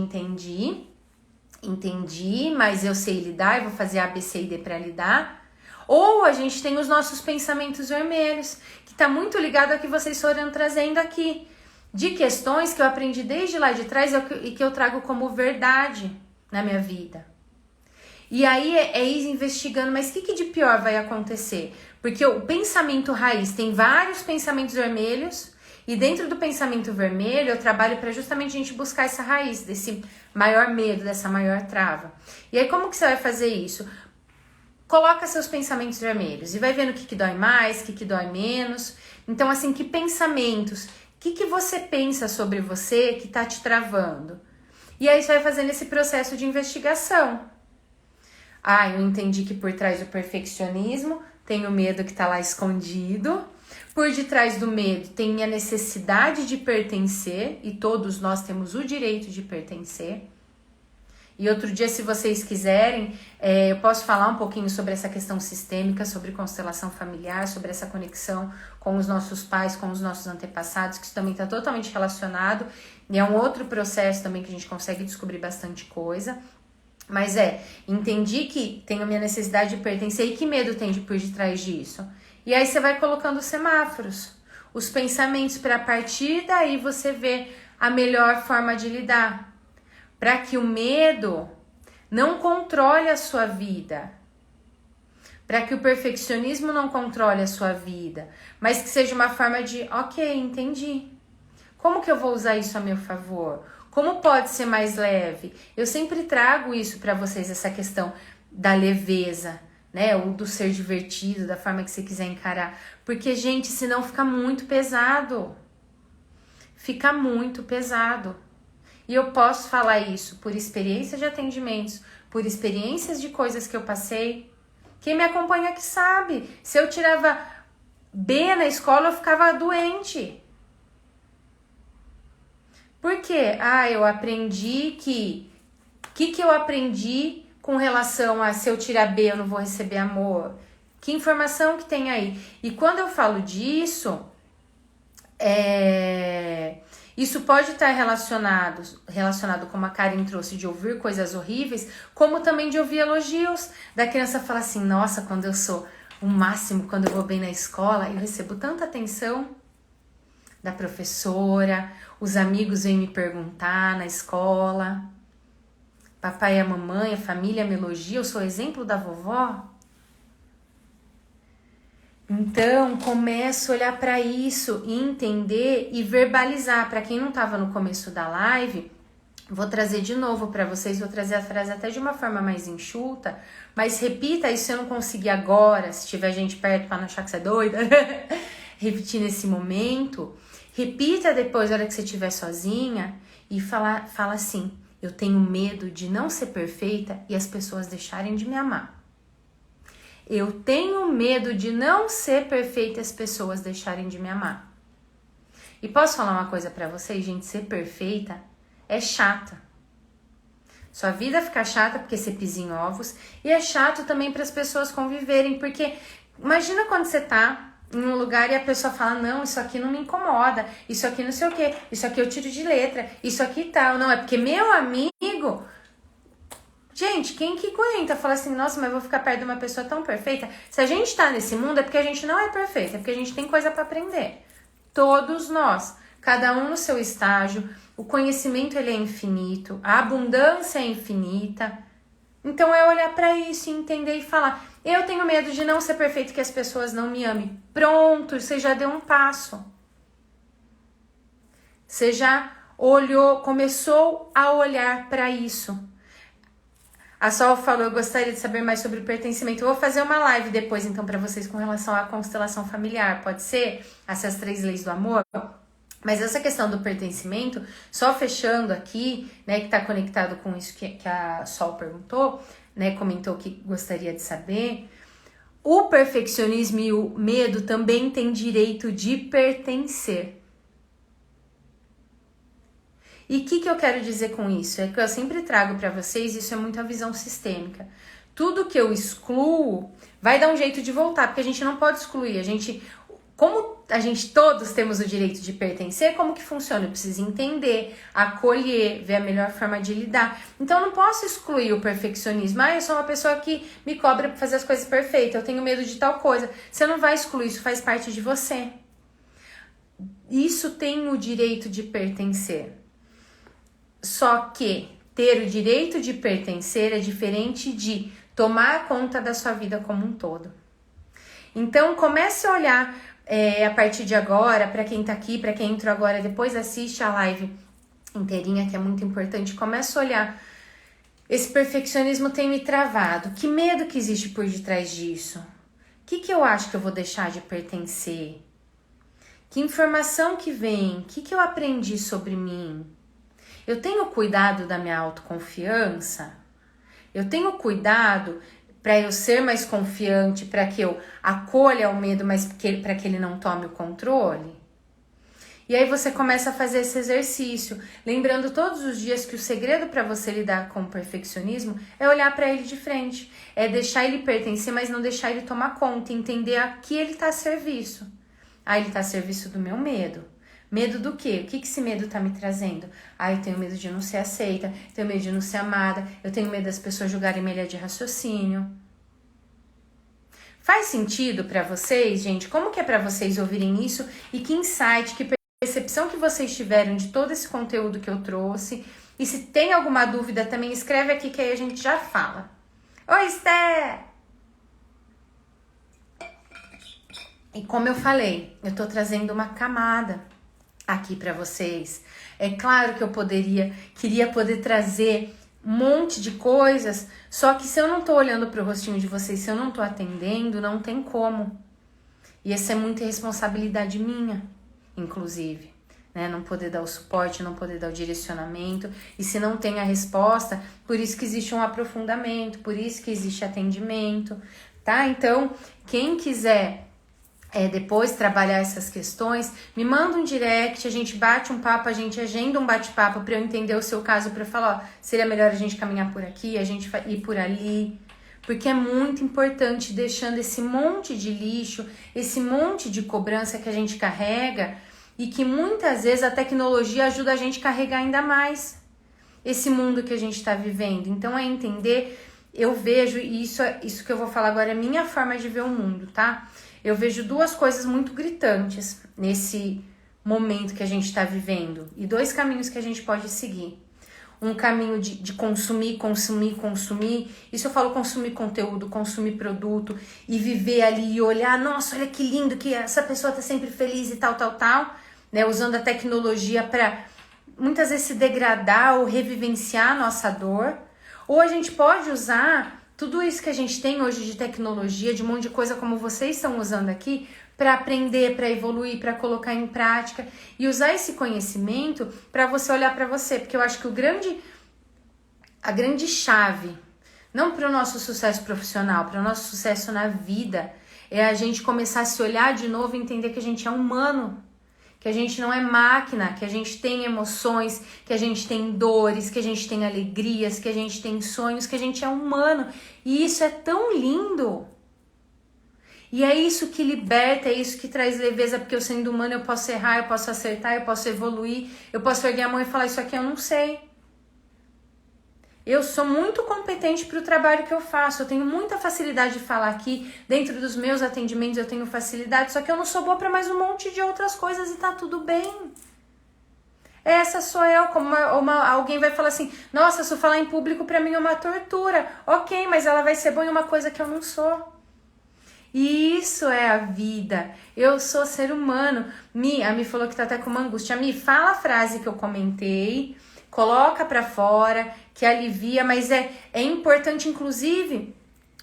entendi, mas eu sei lidar, eu vou fazer A, B, C e D pra lidar. Ou a gente tem os nossos pensamentos vermelhos, que tá muito ligado ao que vocês foram trazendo aqui. De questões que eu aprendi desde lá de trás e que eu trago como verdade na minha vida. E aí é ir investigando, mas o que de pior vai acontecer? Porque o pensamento raiz tem vários pensamentos vermelhos e dentro do pensamento vermelho eu trabalho para justamente a gente buscar essa raiz, desse maior medo, dessa maior trava. E aí como que você vai fazer isso? Coloca seus pensamentos vermelhos e vai vendo o que dói mais, o que dói menos. Então assim, que pensamentos... O que você pensa sobre você que tá te travando? E aí você vai fazendo esse processo de investigação. Eu entendi que por trás do perfeccionismo tem o medo que tá lá escondido. Por detrás do medo tem minha necessidade de pertencer. E todos nós temos o direito de pertencer. E outro dia, se vocês quiserem, eu posso falar um pouquinho sobre essa questão sistêmica, sobre constelação familiar, sobre essa conexão com os nossos pais, com os nossos antepassados, que isso também está totalmente relacionado. E é um outro processo também que a gente consegue descobrir bastante coisa. Mas entendi que tenho a minha necessidade de pertencer e que medo tem por detrás disso. E aí você vai colocando os semáforos, os pensamentos, para a partir daí você ver a melhor forma de lidar. Para que o medo não controle a sua vida. Para que o perfeccionismo não controle a sua vida. Mas que seja uma forma de, ok, entendi. Como que eu vou usar isso a meu favor? Como pode ser mais leve? Eu sempre trago isso para vocês, essa questão da leveza, né? Ou do ser divertido, da forma que você quiser encarar. Porque, gente, senão fica muito pesado. Fica muito pesado. E eu posso falar isso por experiência de atendimentos, por experiências de coisas que eu passei. Quem me acompanha aqui sabe. Se eu tirava B na escola, eu ficava doente. Por quê? Eu aprendi que... O que eu aprendi com relação a se eu tirar B eu não vou receber amor? Que informação que tem aí? E quando eu falo disso, isso pode estar relacionado, como a Karen trouxe, de ouvir coisas horríveis, como também de ouvir elogios. Da criança fala assim, nossa, quando eu sou o máximo, quando eu vou bem na escola, eu recebo tanta atenção da professora, os amigos vêm me perguntar na escola, papai e a mamãe, a família me elogia, eu sou exemplo da vovó. Então, começo a olhar para isso e entender e verbalizar. Para quem não estava no começo da live, vou trazer de novo para vocês, vou trazer a frase até de uma forma mais enxuta, mas repita isso se eu não conseguir agora, se tiver gente perto para não achar que você é doida, repetir nesse momento. Repita depois, na hora que você estiver sozinha, e fala assim, eu tenho medo de não ser perfeita e as pessoas deixarem de me amar. Eu tenho medo de não ser perfeita e as pessoas deixarem de me amar. E posso falar uma coisa pra vocês, gente? Ser perfeita é chata. Sua vida fica chata porque você pisa em ovos. E é chato também para as pessoas conviverem. Porque imagina quando você tá em um lugar e a pessoa fala, não, isso aqui não me incomoda. Isso aqui não sei o quê. Isso aqui eu tiro de letra. Isso aqui tal. Não, é porque meu amigo... Gente, quem que aguenta falar assim, nossa, mas eu vou ficar perto de uma pessoa tão perfeita? Se a gente tá nesse mundo é porque a gente não é perfeita, é porque a gente tem coisa para aprender. Todos nós, cada um no seu estágio, o conhecimento ele é infinito, a abundância é infinita. Então é olhar para isso e entender e falar, eu tenho medo de não ser perfeito, que as pessoas não me amem. Pronto, você já deu um passo. Você já olhou, começou a olhar para isso. A Sol falou, eu gostaria de saber mais sobre o pertencimento. Eu vou fazer uma live depois, então, para vocês com relação à constelação familiar. Pode ser? Essas 3 leis do amor. Mas essa questão do pertencimento, só fechando aqui, né, que tá conectado com isso que a Sol perguntou, né, comentou que gostaria de saber. O perfeccionismo e o medo também têm direito de pertencer. E o que eu quero dizer com isso? É que eu sempre trago para vocês, isso é muito a visão sistêmica. Tudo que eu excluo vai dar um jeito de voltar, porque a gente não pode excluir. Como a gente todos temos o direito de pertencer, como que funciona? Eu preciso entender, acolher, ver a melhor forma de lidar. Então eu não posso excluir o perfeccionismo. Eu sou uma pessoa que me cobra para fazer as coisas perfeitas, eu tenho medo de tal coisa. Você não vai excluir, isso faz parte de você. Isso tem o direito de pertencer. Só que ter o direito de pertencer é diferente de tomar conta da sua vida como um todo. Então comece a olhar a partir de agora, para quem tá aqui, para quem entrou agora, depois assiste a live inteirinha, que é muito importante. Comece a olhar, esse perfeccionismo tem me travado, que medo que existe por detrás disso? O que eu acho que eu vou deixar de pertencer? Que informação que vem? O que eu aprendi sobre mim? Eu tenho cuidado da minha autoconfiança? Eu tenho cuidado para eu ser mais confiante, para que eu acolha o medo, mas para que ele não tome o controle? E aí você começa a fazer esse exercício, lembrando todos os dias que o segredo para você lidar com o perfeccionismo é olhar para ele de frente, é deixar ele pertencer, mas não deixar ele tomar conta, entender a que ele está a serviço. Ele está a serviço do meu medo. Medo do quê? O que esse medo tá me trazendo? Eu tenho medo de não ser aceita, tenho medo de não ser amada, eu tenho medo das pessoas julgarem minha linha de raciocínio. Faz sentido pra vocês, gente? Como que é pra vocês ouvirem isso? E que insight, que percepção que vocês tiveram de todo esse conteúdo que eu trouxe? E se tem alguma dúvida também, escreve aqui que aí a gente já fala. Oi, Esther! E como eu falei, eu tô trazendo uma camada aqui para vocês. É claro que eu queria poder trazer um monte de coisas, só que se eu não tô olhando pro rostinho de vocês, se eu não tô atendendo, não tem como. E essa é muita responsabilidade minha, inclusive, né? Não poder dar o suporte, não poder dar o direcionamento, e se não tem a resposta, por isso que existe um aprofundamento, por isso que existe atendimento, tá? Então, quem quiser depois trabalhar essas questões, me manda um direct, a gente bate um papo, a gente agenda um bate-papo para eu entender o seu caso, para falar, ó, seria melhor a gente caminhar por aqui, a gente ir por ali, porque é muito importante, deixando esse monte de lixo, esse monte de cobrança que a gente carrega e que muitas vezes a tecnologia ajuda a gente a carregar ainda mais esse mundo que a gente está vivendo. Então é entender, eu vejo, e isso que eu vou falar agora é minha forma de ver o mundo, tá? Eu vejo duas coisas muito gritantes nesse momento que a gente está vivendo e dois caminhos que a gente pode seguir. Um caminho de consumir. Isso eu falo consumir conteúdo, consumir produto e viver ali e olhar, nossa, olha que lindo que essa pessoa tá sempre feliz e tal, né? Usando a tecnologia para muitas vezes se degradar ou revivenciar a nossa dor. Ou a gente pode usar tudo isso que a gente tem hoje de tecnologia, de um monte de coisa como vocês estão usando aqui, para aprender, para evoluir, para colocar em prática e usar esse conhecimento para você olhar para você, porque eu acho que a grande chave, não para o nosso sucesso profissional, para o nosso sucesso na vida, é a gente começar a se olhar de novo e entender que a gente é humano, que a gente não é máquina, que a gente tem emoções, que a gente tem dores, que a gente tem alegrias, que a gente tem sonhos, que a gente é humano. E isso é tão lindo. E é isso que liberta, é isso que traz leveza, porque eu sendo humano eu posso errar, eu posso acertar, eu posso evoluir, eu posso erguer a mão e falar, isso aqui eu não sei. Eu sou muito competente para o trabalho que eu faço, eu tenho muita facilidade de falar aqui, dentro dos meus atendimentos eu tenho facilidade, só que eu não sou boa para mais um monte de outras coisas e tá tudo bem. Essa sou eu, como alguém vai falar assim, nossa, se eu falar em público para mim é uma tortura. Ok, mas ela vai ser boa em uma coisa que eu não sou. E isso é a vida. Eu sou ser humano. A Mi falou que tá até com uma angústia. Mi, fala a frase que eu comentei, coloca pra fora, que alivia, mas é importante, inclusive,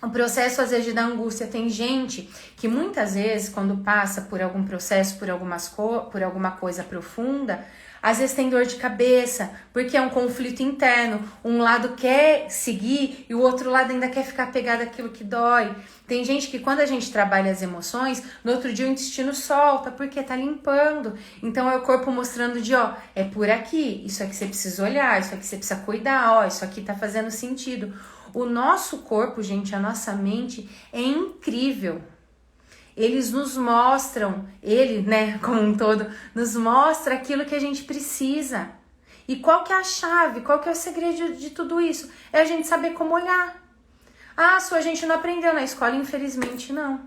o processo às vezes da angústia. Tem gente que muitas vezes, quando passa por algum processo, por alguma coisa profunda, às vezes tem dor de cabeça, porque é um conflito interno. Um lado quer seguir e o outro lado ainda quer ficar pegado àquilo que dói. Tem gente que quando a gente trabalha as emoções, no outro dia o intestino solta, porque tá limpando. Então é o corpo mostrando é por aqui, isso aqui você precisa olhar, isso aqui você precisa cuidar, isso aqui tá fazendo sentido. O nosso corpo, gente, a nossa mente é incrível. Eles nos mostram, né, como um todo, nos mostra aquilo que a gente precisa. E qual que é a chave, qual que é o segredo de tudo isso? É a gente saber como olhar. Ah, a gente não aprendeu na escola, infelizmente não.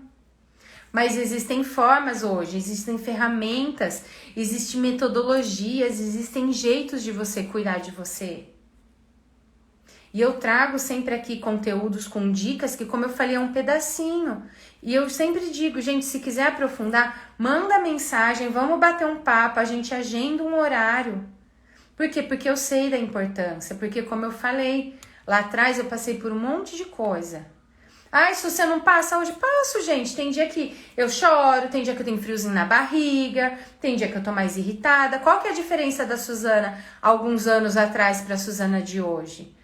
Mas existem formas hoje, existem ferramentas, existem metodologias, existem jeitos de você cuidar de você. E eu trago sempre aqui conteúdos com dicas que, como eu falei, é um pedacinho. E eu sempre digo, gente, se quiser aprofundar, manda mensagem, vamos bater um papo, a gente agenda um horário. Por quê? Porque eu sei da importância, porque como eu falei, lá atrás eu passei por um monte de coisa. Ah, se você não passa hoje, passo, gente. Tem dia que eu choro, tem dia que eu tenho friozinho na barriga, tem dia que eu tô mais irritada. Qual que é a diferença da Suzana alguns anos atrás para a Suzana de hoje?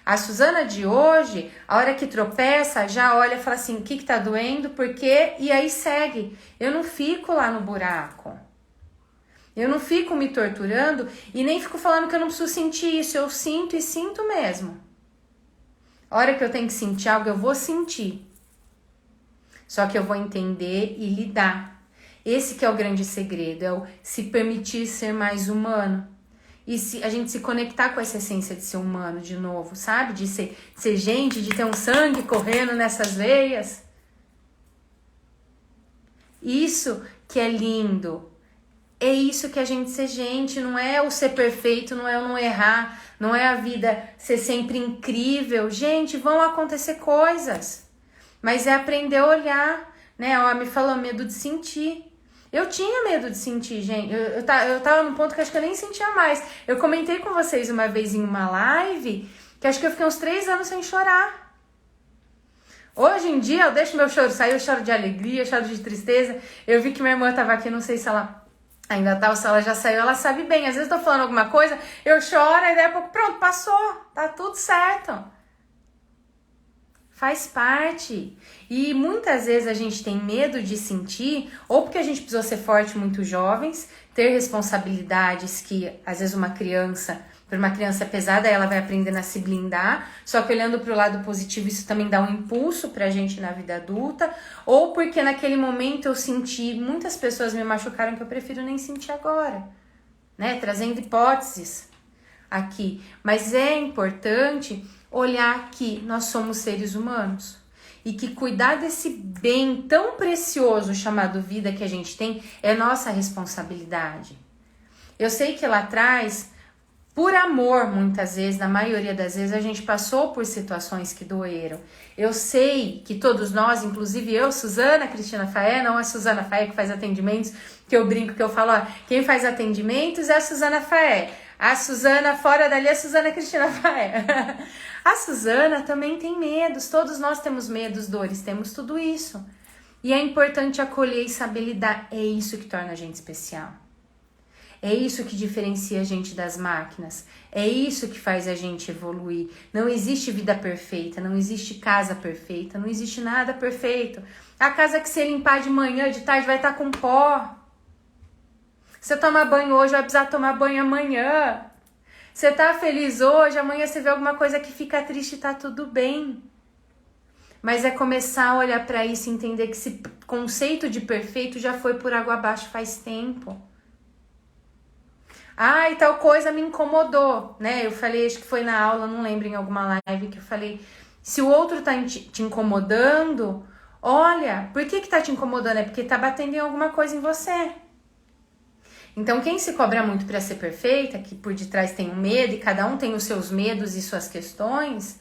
A Suzana de hoje, a hora que tropeça, já olha e fala assim, o que tá doendo, por quê? E aí segue. Eu não fico lá no buraco. Eu não fico me torturando e nem fico falando que eu não preciso sentir isso. Eu sinto e sinto mesmo. A hora que eu tenho que sentir algo, eu vou sentir. Só que eu vou entender e lidar. Esse que é o grande segredo, é o se permitir ser mais humano. E a gente se conectar com essa essência de ser humano de novo, sabe? De ser gente, de ter um sangue correndo nessas veias. Isso que é lindo. É isso que a gente ser gente, não é o ser perfeito, não é o não errar, não é a vida ser sempre incrível. Gente, vão acontecer coisas, mas é aprender a olhar, né? Ela me falou medo de sentir. Eu tinha medo de sentir, gente. Eu tava num ponto que acho que eu nem sentia mais. Eu comentei com vocês uma vez em uma live que acho que eu fiquei uns 3 anos sem chorar. Hoje em dia eu deixo meu choro sair, eu choro de alegria, eu choro de tristeza. Eu vi que minha irmã tava aqui, não sei se ela ainda tá ou se ela já saiu, ela sabe bem. Às vezes eu tô falando alguma coisa, eu choro e daí a pouco, pronto, passou, tá tudo certo. Faz parte. E muitas vezes a gente tem medo de sentir, ou porque a gente precisou ser forte muito jovens, ter responsabilidades que às vezes para uma criança é pesada, ela vai aprendendo a se blindar, só que olhando para o lado positivo, isso também dá um impulso pra gente na vida adulta, ou porque naquele momento eu senti, muitas pessoas me machucaram que eu prefiro nem sentir agora, né? Trazendo hipóteses aqui. Mas é importante olhar que nós somos seres humanos e que cuidar desse bem tão precioso chamado vida que a gente tem é nossa responsabilidade. Eu sei que lá atrás, por amor, muitas vezes, na maioria das vezes, a gente passou por situações que doeram. Eu sei que todos nós, inclusive eu, Suzana Cristina Faé, não a Suzana Faé que faz atendimentos, que eu brinco, que eu falo, ó, quem faz atendimentos é a Suzana Faé. A Suzana fora dali é a Suzana Cristina Faé. A Suzana também tem medos, todos nós temos medos, dores, temos tudo isso. E é importante acolher e saber lidar, é isso que torna a gente especial. É isso que diferencia a gente das máquinas. É isso que faz a gente evoluir. Não existe vida perfeita, não existe casa perfeita, não existe nada perfeito. A casa que você limpar de manhã, de tarde, vai estar com pó. Você toma banho hoje, vai precisar tomar banho amanhã. Você tá feliz hoje, amanhã você vê alguma coisa que fica triste e tá tudo bem. Mas é começar a olhar para isso e entender que esse conceito de perfeito já foi por água abaixo faz tempo. Ah, e tal coisa me incomodou, né? Eu falei, acho que foi na aula, não lembro, em alguma live que eu falei, se o outro tá te incomodando, olha, por que tá te incomodando? É porque tá batendo em alguma coisa em você. Então, quem se cobra muito para ser perfeita, que por detrás tem um medo e cada um tem os seus medos e suas questões,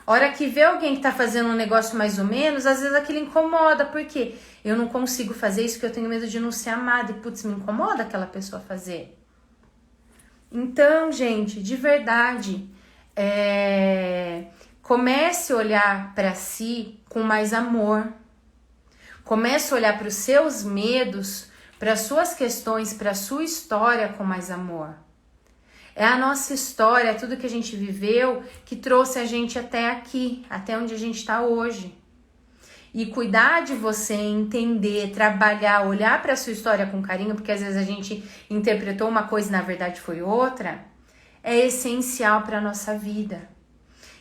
hora que vê alguém que tá fazendo um negócio mais ou menos, às vezes aquilo incomoda, porque eu não consigo fazer isso porque eu tenho medo de não ser amada e, putz, me incomoda aquela pessoa fazer. Então, gente, de verdade, comece a olhar para si com mais amor. Comece a olhar para os seus medos, para as suas questões, para a sua história com mais amor. É a nossa história, é tudo que a gente viveu que trouxe a gente até aqui, até onde a gente está hoje. E cuidar de você, entender, trabalhar, olhar para a sua história com carinho, porque às vezes a gente interpretou uma coisa e na verdade foi outra, é essencial para a nossa vida.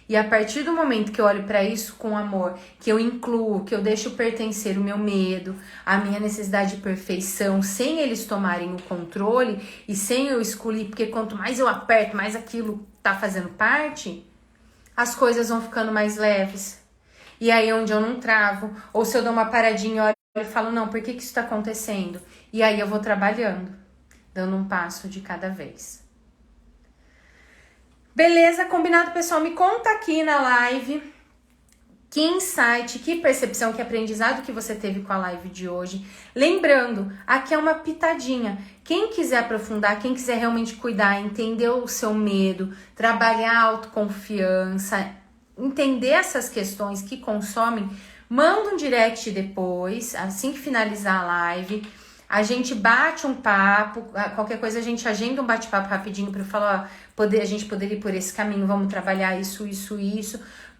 E a partir do momento que eu olho para isso com amor, que eu incluo, que eu deixo pertencer o meu medo, a minha necessidade de perfeição, sem eles tomarem o controle e sem eu escolher, porque quanto mais eu aperto, mais aquilo tá fazendo parte, as coisas vão ficando mais leves. E aí onde eu não travo, ou se eu dou uma paradinha, olho e falo, não, por que isso tá acontecendo? E aí eu vou trabalhando, dando um passo de cada vez. Beleza, combinado, pessoal? Me conta aqui na live que insight, que percepção, que aprendizado que você teve com a live de hoje. Lembrando, aqui é uma pitadinha. Quem quiser aprofundar, quem quiser realmente cuidar, entender o seu medo, trabalhar a autoconfiança, entender essas questões que consomem, manda um direct depois, assim que finalizar a live. A gente bate um papo, qualquer coisa a gente agenda um bate-papo rapidinho para falar, ó, a gente poderia ir por esse caminho, vamos trabalhar isso,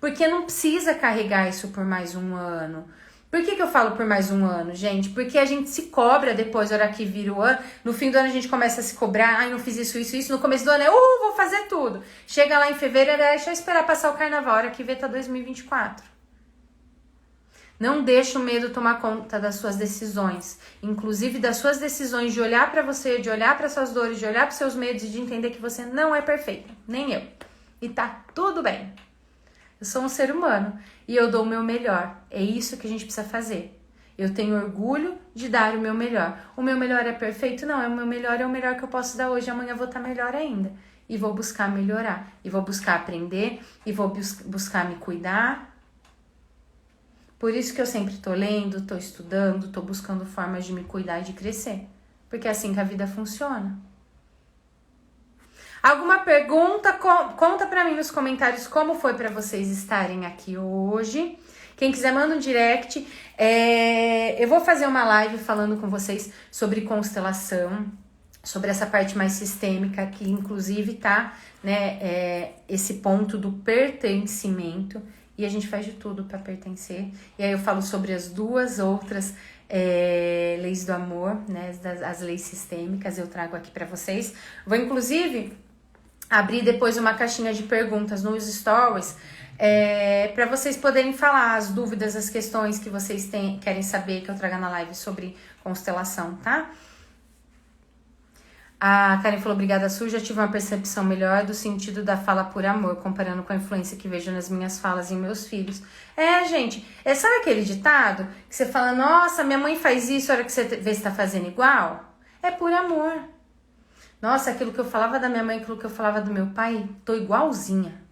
porque não precisa carregar isso por mais um ano. Por que eu falo por mais um ano, gente? Porque a gente se cobra depois, na hora que vira o ano, no fim do ano a gente começa a se cobrar, ai, não fiz isso, no começo do ano vou fazer tudo. Chega lá em fevereiro, deixa eu esperar passar o carnaval, a hora que vê tá 2024. Não deixa o medo tomar conta das suas decisões, inclusive das suas decisões de olhar para você, de olhar para suas dores, de olhar para seus medos e de entender que você não é perfeita, nem eu. E tá tudo bem. Eu sou um ser humano e eu dou o meu melhor. É isso que a gente precisa fazer. Eu tenho orgulho de dar o meu melhor. O meu melhor é perfeito? Não, o meu melhor é o melhor que eu posso dar hoje. Amanhã eu vou estar melhor ainda. E vou buscar melhorar. E vou buscar aprender. E vou buscar me cuidar. Por isso que eu sempre tô lendo, tô estudando, tô buscando formas de me cuidar e de crescer. Porque é assim que a vida funciona. Alguma pergunta? Conta pra mim nos comentários como foi pra vocês estarem aqui hoje. Quem quiser, manda um direct. Eu vou fazer uma live falando com vocês sobre constelação, sobre essa parte mais sistêmica, que inclusive tá, né, esse ponto do pertencimento, E a gente faz de tudo para pertencer. E aí eu falo sobre as duas outras leis do amor, né? As leis sistêmicas, eu trago aqui para vocês. Vou, inclusive, abrir depois uma caixinha de perguntas nos stories para vocês poderem falar as dúvidas, as questões que vocês querem saber que eu traga na live sobre constelação, tá? A Karen falou, obrigada, Su, já tive uma percepção melhor do sentido da fala por amor, comparando com a influência que vejo nas minhas falas em meus filhos. Gente, sabe aquele ditado que você fala, nossa, minha mãe faz isso, a hora que você vê se tá fazendo igual? É por amor. Nossa, aquilo que eu falava da minha mãe, aquilo que eu falava do meu pai, tô igualzinha.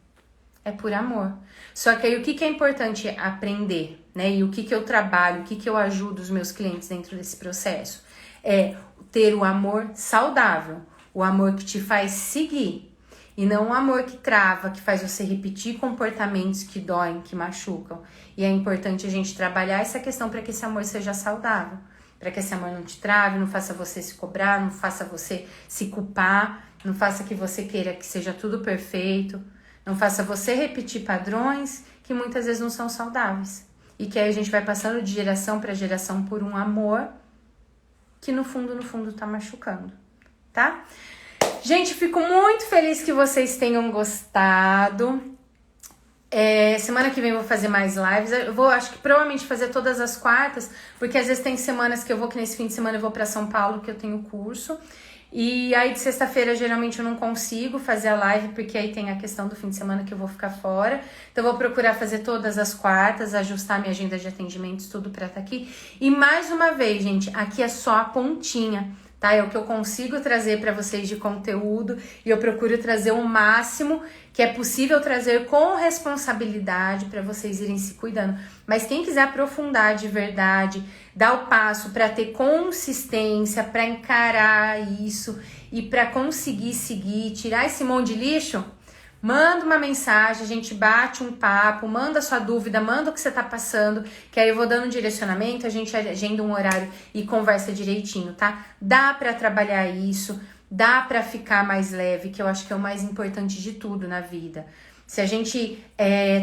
É por amor. Só que aí o que é importante aprender, né? E o que eu trabalho, o que eu ajudo os meus clientes dentro desse processo? É ter o amor saudável, o amor que te faz seguir. E não o amor que trava, que faz você repetir comportamentos que doem, que machucam. E é importante a gente trabalhar essa questão para que esse amor seja saudável. Para que esse amor não te trave, não faça você se cobrar, não faça você se culpar, não faça que você queira que seja tudo perfeito, não faça você repetir padrões que muitas vezes não são saudáveis. E que aí a gente vai passando de geração para geração por um amor que no fundo tá machucando, tá? Gente, fico muito feliz que vocês tenham gostado. Semana que vem eu vou fazer mais lives. Eu vou, acho que provavelmente fazer todas as quartas, porque às vezes tem semanas que eu vou, que nesse fim de semana eu vou pra São Paulo, que eu tenho curso. E aí de sexta-feira geralmente eu não consigo fazer a live, porque aí tem a questão do fim de semana que eu vou ficar fora. Então eu vou procurar fazer todas as quartas, ajustar minha agenda de atendimentos, tudo pra estar aqui. E mais uma vez, gente, aqui é só a pontinha, tá? É o que eu consigo trazer pra vocês de conteúdo e eu procuro trazer o máximo que é possível trazer com responsabilidade para vocês irem se cuidando. Mas quem quiser aprofundar de verdade, dar o passo para ter consistência, para encarar isso e para conseguir seguir, tirar esse monte de lixo, manda uma mensagem, a gente bate um papo, manda sua dúvida, manda o que você tá passando, que aí eu vou dando um direcionamento, a gente agenda um horário e conversa direitinho, tá? Dá para trabalhar isso. Dá pra ficar mais leve, que eu acho que é o mais importante de tudo na vida. Se a gente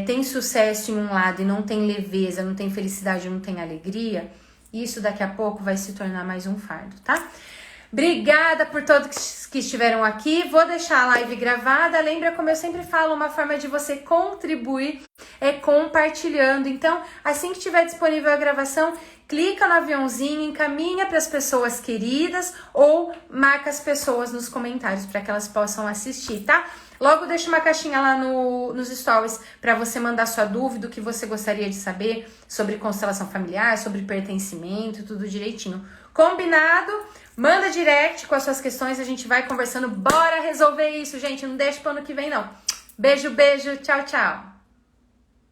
tem sucesso em um lado e não tem leveza, não tem felicidade, não tem alegria, isso daqui a pouco vai se tornar mais um fardo, tá? Obrigada por todos que estiveram aqui. Vou deixar a live gravada. Lembra, como eu sempre falo, uma forma de você contribuir é compartilhando. Então, assim que estiver disponível a gravação, clica no aviãozinho, encaminha para as pessoas queridas ou marca as pessoas nos comentários para que elas possam assistir, tá? Logo deixa uma caixinha lá nos stories para você mandar sua dúvida, o que você gostaria de saber sobre constelação familiar, sobre pertencimento, tudo direitinho. Combinado? Manda direct com as suas questões, a gente vai conversando. Bora resolver isso, gente. Não deixa para ano que vem, não. Beijo, beijo. Tchau, tchau.